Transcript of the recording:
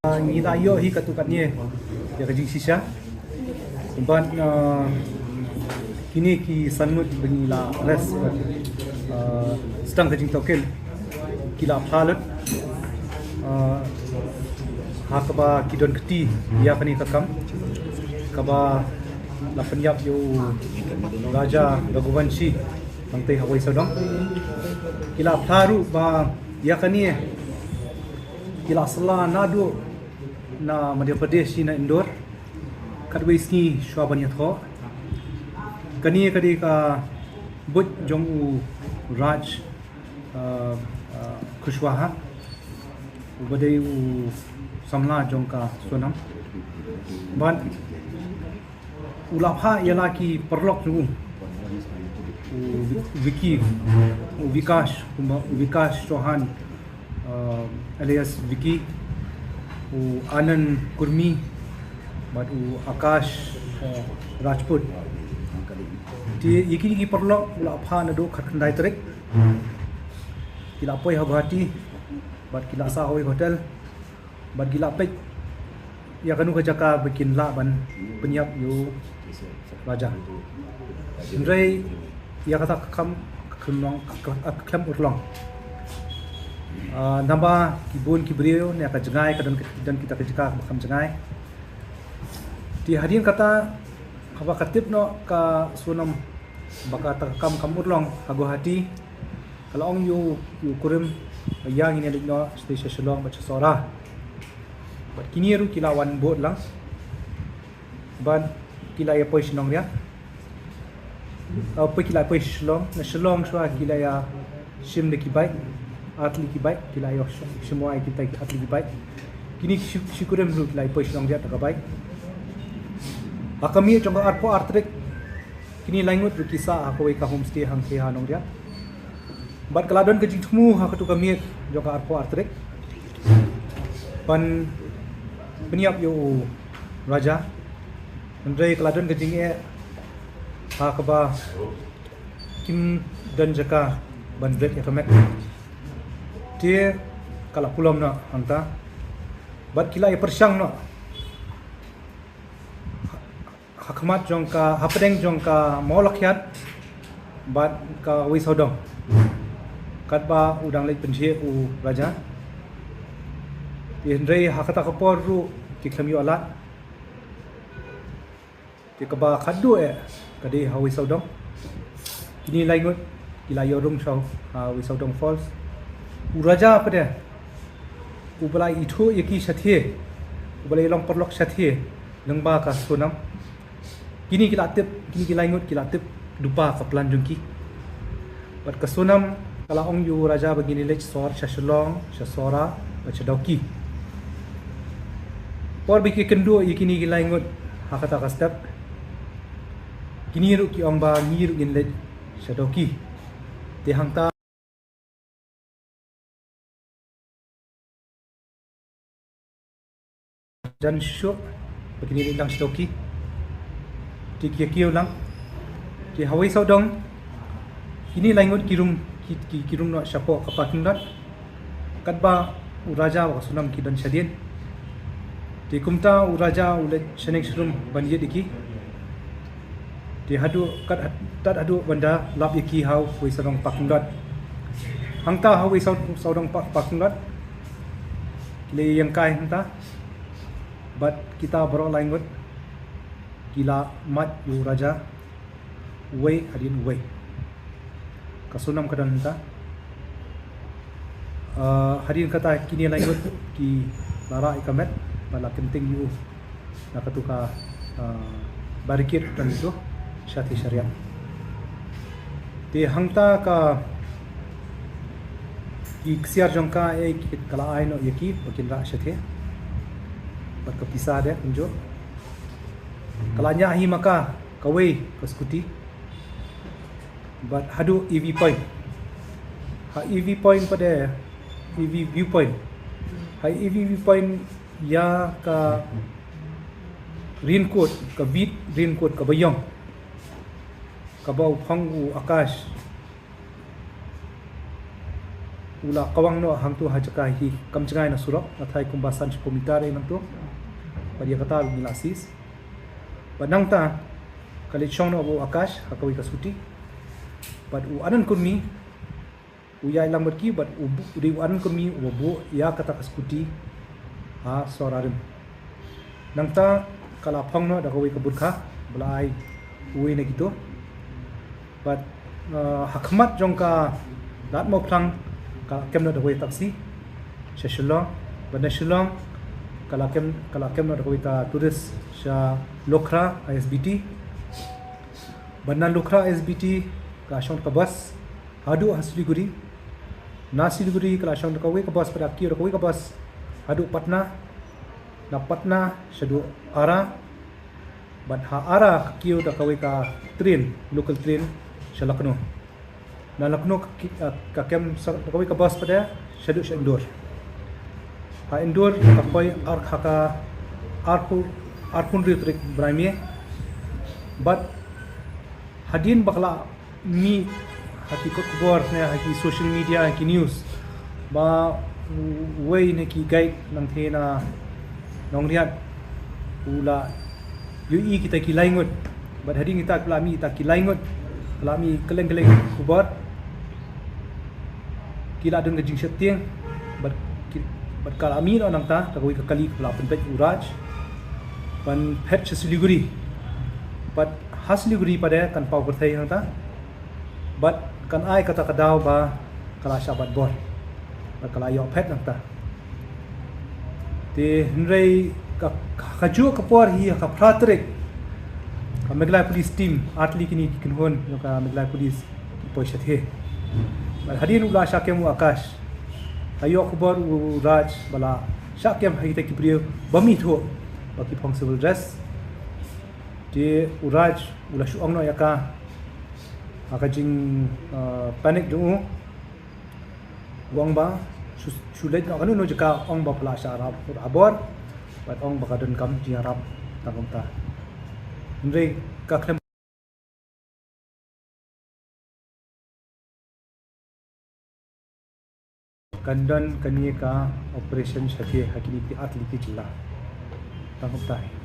Ngila yo hi katukatnya ya kajing sisa but kini ki sanmut bengila res sedang kajing token kila palut hakaba kidon keti ya kani kakam kaba la penyap yo Raja Raghuvanshi Bangtai Hawai Sodong kila paru ba ya kani kila sala nadu na Madhya Pradesh na Indore kadwe ski shwabanya tho kani kadi ka but jong u Raj Kushwaha ubadai u samla jong ka sonam ban ulapha yala ki perlok tu Vicky Vikas Chauhan alias Vicky Anand Kurmi but Akash Rajput ti iki ki perlo la pha na do khatndai trek kila poi habati but kila sa hoi hotel but gila pe ya kanu ka jaka bikin la ban penyap yo raja ndrei ya kata kam khunong kham utlong namba kibun kibrio ne ka jangai ka dan kita kejaka bakam jangai ti hadian kata haba katip no ka sunam baka takam kamurlong hago hati kalau ong yu kurim yang ini ligno station Shillong baca sora but kini ru kilawan boat lang ban kila ya poi Shillong dia apa kila poi Shillong na Shillong swa kila ya sim de kibai atli kibai kila yo semua kita atli kibai kini syukurim ru kila poi Shillong dia tak baik akami jong arpo artrek kini langut ru kisah aku ka homestay hang ke hanong dia bat kaladon ke jingmu ha tu kami jong arpo artrek pan peniap yo raja andre kaladon ke jing ha kaba kim dan jaka ban break economic dia kala pulam na hangta bat kila ya persyang no hakmat jongka hapdeng jongka molakyat bat ka wisodong katba udang lek penje u raja indrei hakata kapor ru kiklami ala ti kaba khadu kadi hawisodong kini laingut kila yorung shaw hawisodong falls u raja pada u balai itu yaki sathe u balai long perlok sathe lengba ka sunam kini kila ingut kila tip dupa ka plan jungki bat kasunam kala ong yu raja begini lech sor Shillong Shasora baca dauki por biki kendo ikini kila ingut hakata ka step kini ru ki ong ba ngiru gin lech shadoki te hangta jan shu begini lindang shadoki ti kiau lang ki hawai saudong kini langut kirum no syapo kapatundat katba uraja wa sunam kidan shadien ti kumta uraja ule shenek shrum banjit diki ti hadu tat hadu banda lap yaki hau wi saudong pakundat hangta hawai saudong pakundat le yang kai hangta bat kita baro langut kila mat yu raja way hadin way kasunam kadan ta hadin kata kini langut ki lara ikamet bala penting yu nakatuka barikit dan itu syati syariat di hangta ka ki ksiar jongka kala aino yaki bakin ra syati berkepisah dia unjuk kalanya hi maka kawai ke skuti but hadu EV point ha EV point pada EV viewpoint ha EV viewpoint ya ka raincoat ka beat raincoat ka bayong ka bau phangu akash ula kawang no hang tu hajaka hi kamjangai na surok nathai kumbasan chpomita re nang tu padia kata gilasis banang ta kali chong no bu akash hakawi kasuti but u anan kunmi u yai lambat ki but u ri anan kunmi u bu ya kata kaskuti ha sorarim nang ta kala phong no dakawi kabut kha blai uwe na gitu but hakmat jongka lat mo plang ka kem no dakawi taksi sheshulong bana shulong kala kem no dakawi ta turis sha lokra ISBT bana lokra ISBT ka shon ka bus hadu Siliguri na Siliguri kala shon dakawi ka bus pada ki dakawi ka bus hadu Patna na Patna shadu ara but ha ara kiyo dakawi ka train local train sha Lucknow na Lucknow ka kem dakawi ka bus pada shadu sha Indore ha Indore ka koi ar khaka arpun ritrik brahmi but hadin bakla mi hakikot kubor ne haki social media haki news ba way ne ki guide nang thena nong riat ula ui kita ki laingot but hadin kita pelami kita ki laingot pelami keleng-keleng kubor kila deng ke jing setieng but kalami no nang ta takoi ka kali kala penpet uraj pan pet Siliguri but Siliguri pada kan pau berthai hang ta but kan ai kata kadau ba kala sabat bor ba kala yo pet nang ta te nrei ka khaju ka por hi ka pratrik ka Meglai police team atli kini kinhon yo ka Meglai police poisha the ba hadin ula shakem akash ayo khbar raj bala shakem hai te ki priyo bami tho ba ki phong civil dress te uraj ula shuang no yaka akajing panic du wang ba sulit no kanu no jaka ong ba pala sha rap abor but ong ba kadun kam ji arab tangom ta ndre ka khlem kandan kanye ka operation shake hakini ki atli ki chila tangom ta